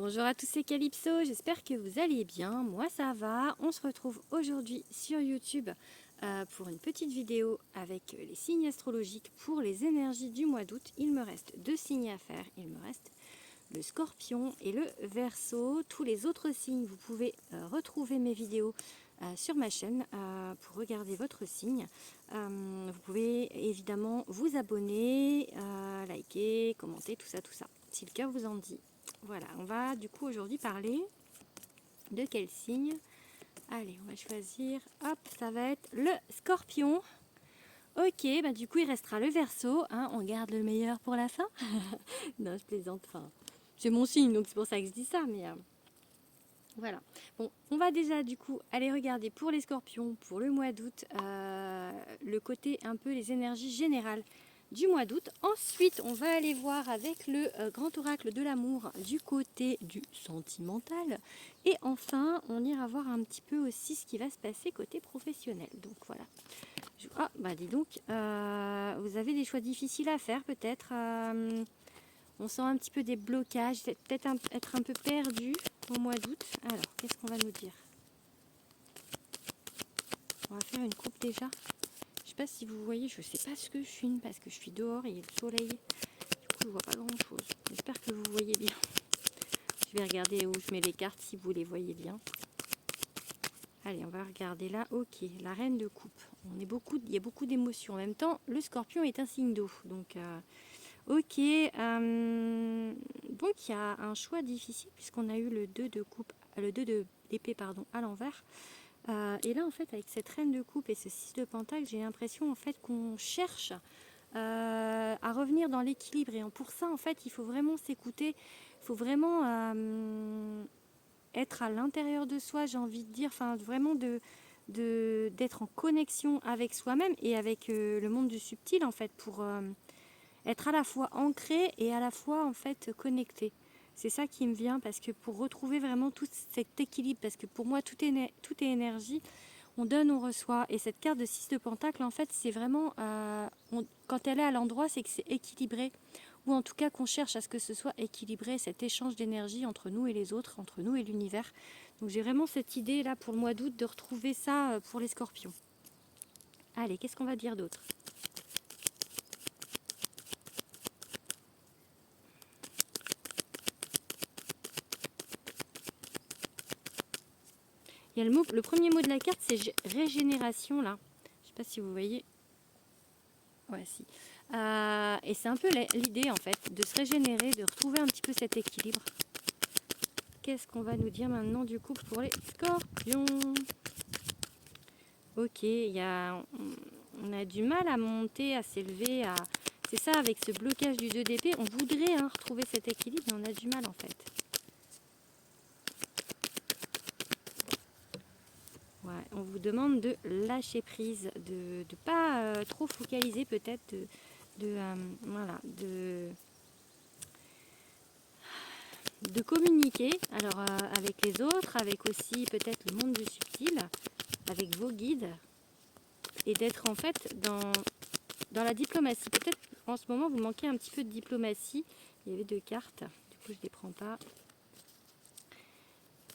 Bonjour à tous, c'est Calypso, j'espère que vous allez bien, moi ça va. On se retrouve aujourd'hui sur YouTube pour une petite vidéo avec les signes astrologiques pour les énergies du mois d'août. Il me reste 2 signes à faire, il me reste le Scorpion et le Verseau. Tous les autres signes, vous pouvez retrouver mes vidéos sur ma chaîne pour regarder votre signe. Vous pouvez évidemment vous abonner, liker, commenter, tout ça, si le cœur vous en dit. Voilà, on va du coup aujourd'hui parler de quel signe. Allez, on va choisir, hop, ça va être le Scorpion. Ok, bah du coup il restera le Verseau, hein, on garde le meilleur pour la fin. Non, je plaisante, enfin, c'est mon signe, donc c'est pour ça que je dis ça, mais voilà. Bon, on va déjà du coup aller regarder pour les Scorpions, pour le mois d'août, le côté un peu les énergies générales du mois d'août. Ensuite, on va aller voir avec le grand oracle de l'amour du côté du sentimental. Et enfin, on ira voir un petit peu aussi ce qui va se passer côté professionnel. Donc voilà. Ah, bah dis donc, vous avez des choix difficiles à faire peut-être. On sent un petit peu des blocages, peut-être être un peu perdu au mois d'août. Alors, qu'est-ce qu'on va nous dire? On va faire une coupe déjà. Je ne sais pas si vous voyez, je ne sais pas ce que je filme parce que je suis dehors et il y a le soleil. Du coup, je ne vois pas grand-chose. J'espère que vous voyez bien. Je vais regarder où je mets les cartes si vous les voyez bien. Allez, on va regarder là. Ok, la reine de coupe. Il y a beaucoup d'émotions. En même temps, le Scorpion est un signe d'eau. Donc, ok. Donc, il y a un choix difficile puisqu'on a eu le 2 de coupe, le 2 d'épée pardon, à l'envers. Et là, en fait, avec cette reine de coupe et ce 6 de pentacle, j'ai l'impression en fait qu'on cherche à revenir dans l'équilibre. Et pour ça, en fait, il faut vraiment s'écouter. Il faut vraiment être à l'intérieur de soi, j'ai envie de dire. Enfin, vraiment d'être en connexion avec soi-même et avec le monde du subtil, en fait, pour être à la fois ancré et à la fois, en fait, connecté. C'est ça qui me vient parce que pour retrouver vraiment tout cet équilibre, parce que pour moi, tout est énergie. On donne, on reçoit. Et cette carte de 6 de pentacle, en fait, c'est vraiment, quand elle est à l'endroit, c'est que c'est équilibré. Ou en tout cas qu'on cherche à ce que ce soit équilibré, cet échange d'énergie entre nous et les autres, entre nous et l'univers. Donc j'ai vraiment cette idée là pour le mois d'août de retrouver ça pour les scorpions. Allez, qu'est-ce qu'on va dire d'autre? Il y a le premier mot de la carte, c'est régénération là. Je sais pas si vous voyez. Ouais, si. Et c'est un peu l'idée en fait, de se régénérer, de retrouver un petit peu cet équilibre. Qu'est-ce qu'on va nous dire maintenant du coup pour les scorpions? Ok, on a du mal à monter, à s'élever. C'est ça, avec ce blocage du 2 d'épée, on voudrait retrouver cet équilibre, mais on a du mal en fait. Ouais, on vous demande de lâcher prise, de ne pas trop focaliser peut-être, voilà, de communiquer alors avec les autres, avec aussi peut-être le monde du subtil, avec vos guides, et d'être en fait dans la diplomatie. Peut-être en ce moment vous manquez un petit peu de diplomatie. Il y avait 2 cartes, du coup je ne les prends pas.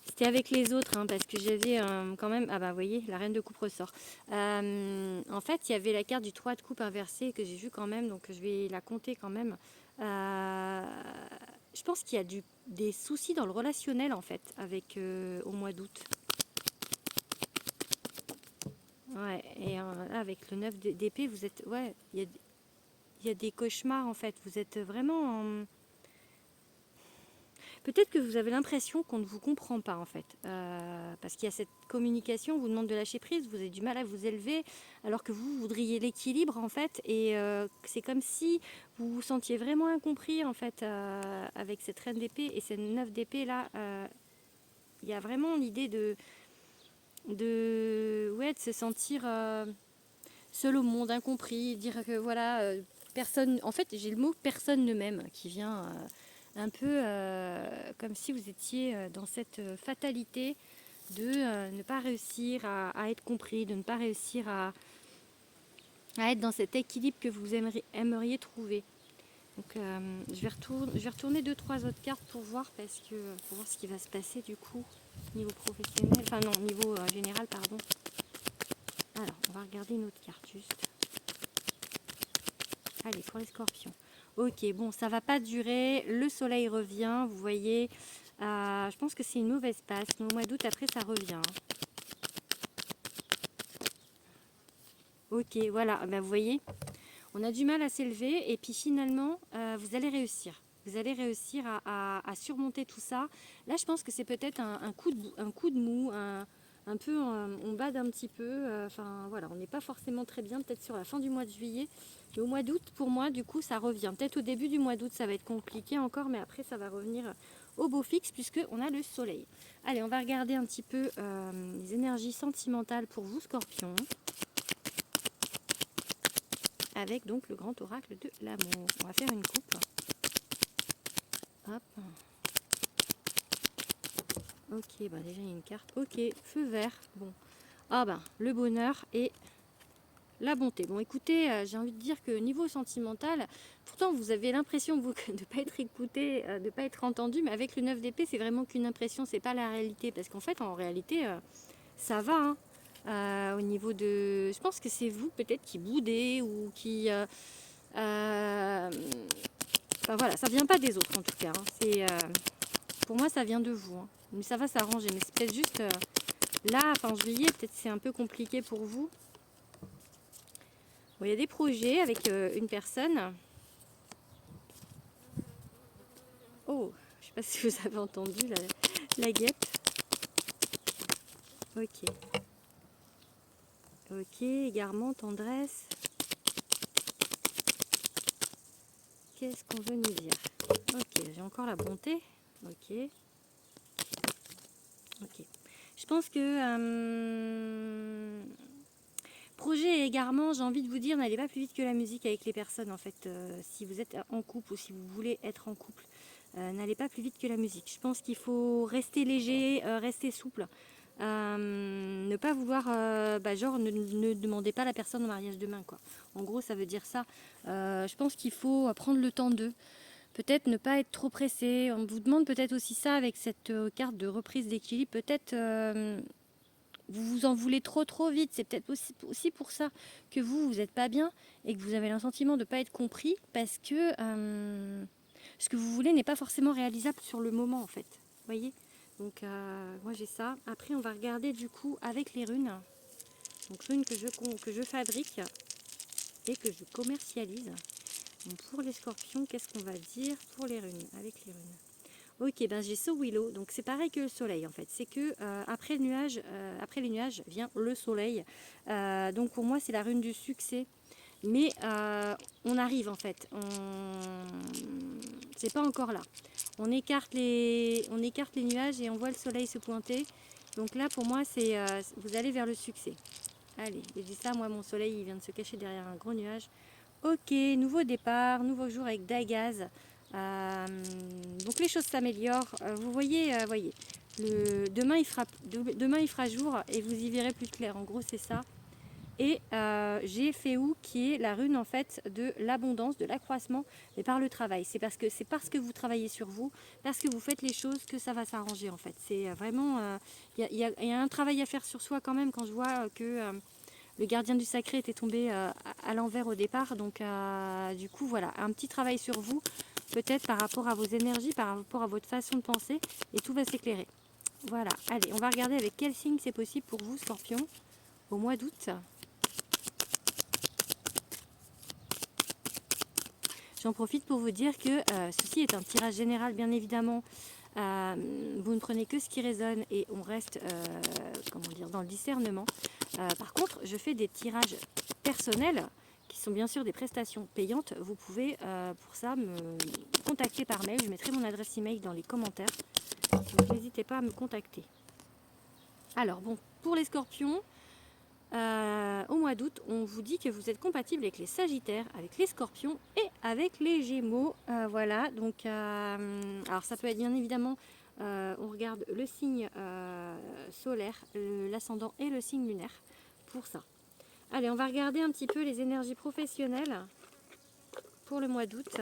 C'était avec les autres, parce que j'avais quand même... Ah bah vous voyez, la reine de coupe ressort. En fait, il y avait la carte du 3 de coupe inversée que j'ai vue quand même, donc je vais la compter quand même. Je pense qu'il y a des soucis dans le relationnel en fait, avec au mois d'août. Ouais, et là, avec le 9 d'épée, vous êtes... Ouais, il y a des cauchemars en fait. Vous êtes vraiment en... Peut-être que vous avez l'impression qu'on ne vous comprend pas en fait, parce qu'il y a cette communication, on vous demande de lâcher prise, vous avez du mal à vous élever, alors que vous voudriez l'équilibre en fait, et c'est comme si vous vous sentiez vraiment incompris en fait, avec cette reine d'épée et cette 9 d'épée là. Il y a vraiment l'idée ouais, de se sentir seul au monde, incompris, dire que voilà, personne, en fait j'ai le mot personne ne m'aime qui vient un peu comme si vous étiez dans cette fatalité de ne pas réussir à être compris, de ne pas réussir à être dans cet équilibre que vous aimeriez trouver. Donc je vais retourner 2-3 autres cartes pour voir pour voir ce qui va se passer du coup niveau professionnel, enfin non, niveau général pardon. Alors on va regarder une autre carte juste. Allez, pour les scorpions. Ok, bon, ça va pas durer, le soleil revient, vous voyez, je pense que c'est une mauvaise passe, mais au mois d'août après ça revient. Ok, voilà, ben, vous voyez, on a du mal à s'élever et puis finalement, vous allez réussir. Vous allez réussir à surmonter tout ça. Là, je pense que c'est peut-être un coup de mou, un peu, on bade un petit peu. Enfin, voilà, on n'est pas forcément très bien, peut-être sur la fin du mois de juillet. Mais au mois d'août, pour moi, du coup, ça revient. Peut-être au début du mois d'août, ça va être compliqué encore, mais après, ça va revenir au beau fixe puisqu'on a le soleil. Allez, on va regarder un petit peu les énergies sentimentales pour vous, Scorpion. Avec donc le grand oracle de l'amour. On va faire une coupe. Hop. Ok, bah déjà il y a une carte. Ok, feu vert. Bon. Ah ben, le bonheur et la bonté. Bon, écoutez, j'ai envie de dire que niveau sentimental, pourtant vous avez l'impression de ne pas être écouté, de ne pas être entendu, mais avec le 9 d'épée, c'est vraiment qu'une impression, c'est pas la réalité. Parce qu'en fait, en réalité, ça va. Hein. Au niveau de... Je pense que c'est vous peut-être qui boudez ou qui... enfin voilà, ça vient pas des autres en tout cas. Hein. C'est, pour moi, ça vient de vous. Hein. Mais ça va s'arranger. Mais c'est peut-être juste là, fin juillet, peut-être c'est un peu compliqué pour vous. Bon, il y a des projets avec une personne. Oh, je sais pas si vous avez entendu la guêpe. Ok. Ok, égarement, tendresse. Qu'est-ce qu'on veut nous dire? Ok, j'ai encore la bonté. Ok. Ok. Je pense que projet et égarement, j'ai envie de vous dire, n'allez pas plus vite que la musique avec les personnes en fait. Si vous êtes en couple ou si vous voulez être en couple, n'allez pas plus vite que la musique. Je pense qu'il faut rester léger, rester souple. Ne pas vouloir, genre ne demandez pas la personne au mariage demain quoi. En gros ça veut dire ça. Je pense qu'il faut prendre le temps d'eux. Peut-être ne pas être trop pressé. On vous demande peut-être aussi ça avec cette carte de reprise d'équilibre. Peut-être vous vous en voulez trop vite. C'est peut-être aussi pour ça que vous n'êtes pas bien et que vous avez le sentiment de ne pas être compris parce que ce que vous voulez n'est pas forcément réalisable sur le moment en fait. Vous voyez? Donc moi j'ai ça. Après on va regarder du coup avec les runes. Donc runes que je fabrique et que je commercialise. Donc, pour les scorpions, qu'est-ce qu'on va dire pour les runes, avec les runes? Ok, ben j'ai So Willow, donc c'est pareil que le soleil en fait. C'est que après les nuages vient le soleil. Donc pour moi c'est la rune du succès. Mais on arrive en fait. C'est pas encore là. On écarte les nuages et on voit le soleil se pointer. Donc là pour moi c'est vous allez vers le succès. Allez, je dis ça, moi mon soleil il vient de se cacher derrière un gros nuage. Ok, nouveau départ, nouveau jour avec Dagaz. Donc les choses s'améliorent. Vous voyez, demain il fera jour et vous y verrez plus clair. En gros c'est ça. Et j'ai Féou qui est la rune en fait de l'abondance, de l'accroissement, mais par le travail. C'est parce que vous travaillez sur vous, parce que vous faites les choses que ça va s'arranger en fait. C'est vraiment, il y a un travail à faire sur soi quand même quand je vois que le gardien du sacré était tombé à l'envers au départ. Donc du coup voilà, un petit travail sur vous, peut-être par rapport à vos énergies, par rapport à votre façon de penser, et tout va s'éclairer. Voilà, allez, on va regarder avec quel signe c'est possible pour vous, Scorpion, au mois d'août. J'en profite pour vous dire que ceci est un tirage général, bien évidemment. Vous ne prenez que ce qui résonne et on reste dans le discernement. Par contre, je fais des tirages personnels qui sont bien sûr des prestations payantes. Vous pouvez pour ça me contacter par mail. Je mettrai mon adresse email dans les commentaires. Donc n'hésitez pas à me contacter. Alors bon, pour les scorpions, au mois d'août, on vous dit que vous êtes compatible avec les sagittaires, avec les scorpions et avec les gémeaux. Voilà, donc alors ça peut être bien évidemment, on regarde le signe solaire, l'ascendant et le signe lunaire pour ça. Allez, on va regarder un petit peu les énergies professionnelles pour le mois d'août.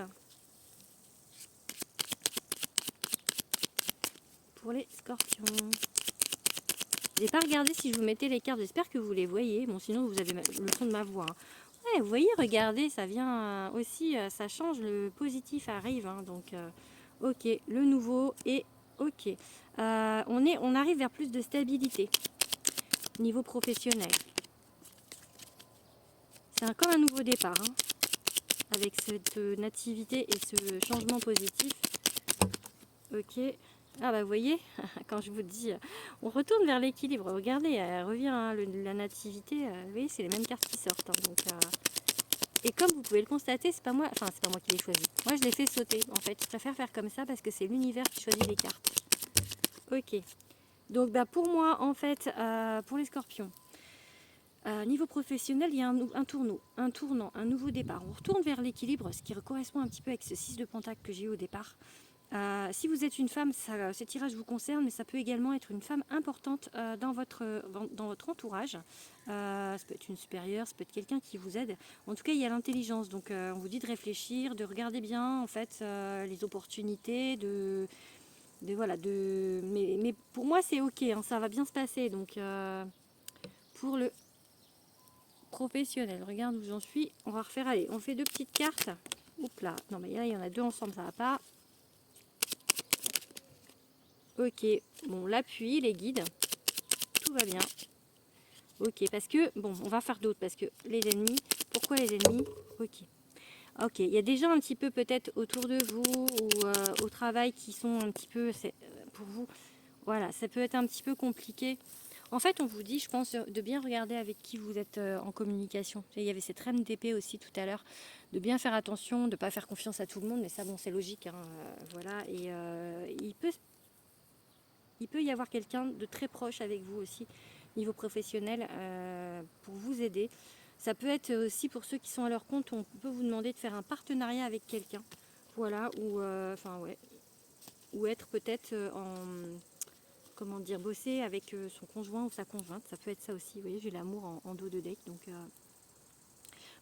pour les scorpions. J'ai pas regardé si je vous mettais les cartes, j'espère que vous les voyez. Bon, sinon vous avez le son de ma voix. Hein. Ouais, vous voyez, regardez, ça vient aussi, ça change, le positif arrive. Hein, donc, ok, le nouveau est ok. On arrive vers plus de stabilité niveau professionnel. C'est comme un nouveau départ, hein, avec cette nativité et ce changement positif. Ok. Ah bah vous voyez, quand je vous dis, on retourne vers l'équilibre. Regardez, elle revient, hein, la nativité. Vous voyez, c'est les mêmes cartes qui sortent. Hein, donc, et comme vous pouvez le constater, c'est pas moi qui l'ai choisi. Moi, je l'ai fait sauter. En fait, je préfère faire comme ça parce que c'est l'univers qui choisit les cartes. Ok. Donc, bah, pour moi, en fait, pour les scorpions, niveau professionnel, il y a un tournant, un nouveau départ. On retourne vers l'équilibre, ce qui correspond un petit peu avec ce 6 de pentacle que j'ai eu au départ. Si vous êtes une femme, ce tirage vous concerne, mais ça peut également être une femme importante dans votre entourage. Ça peut être une supérieure, ça peut être quelqu'un qui vous aide. En tout cas, il y a l'intelligence. Donc, on vous dit de réfléchir, de regarder bien en fait les opportunités, mais pour moi, c'est ok, hein, ça va bien se passer. Donc, pour le professionnel, regarde où j'en suis. On va refaire, allez, on fait 2 petites cartes. Oups là, non mais là, il y en a 2 ensemble, ça va pas. Ok, bon, l'appui, les guides, tout va bien. Ok, parce que, bon, on va faire d'autres, parce que les ennemis, pourquoi les ennemis? Ok. Ok, il y a des gens un petit peu peut-être autour de vous ou au travail qui sont un petit peu, pour vous, voilà, ça peut être un petit peu compliqué. En fait, on vous dit, je pense, de bien regarder avec qui vous êtes en communication. Il y avait cette reine d'épée aussi tout à l'heure, de bien faire attention, de ne pas faire confiance à tout le monde, mais ça, bon, c'est logique, hein, voilà, et il peut y avoir quelqu'un de très proche avec vous aussi, niveau professionnel, pour vous aider. Ça peut être aussi pour ceux qui sont à leur compte, on peut vous demander de faire un partenariat avec quelqu'un. Voilà, ou être peut-être comment dire, bosser avec son conjoint ou sa conjointe. Ça peut être ça aussi. Vous voyez, j'ai l'amour en dos de deck. Donc,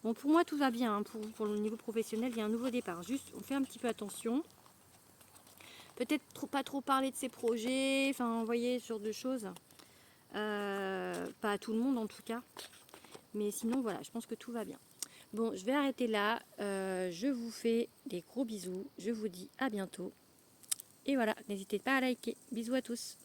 bon, pour moi, tout va bien. Hein, pour le niveau professionnel, il y a un nouveau départ. Juste, on fait un petit peu attention. Peut-être pas trop parler de ses projets, enfin, vous voyez, ce genre de choses. Pas à tout le monde en tout cas. Mais sinon, voilà, je pense que tout va bien. Bon, je vais arrêter là. Je vous fais des gros bisous. Je vous dis à bientôt. Et voilà, n'hésitez pas à liker. Bisous à tous.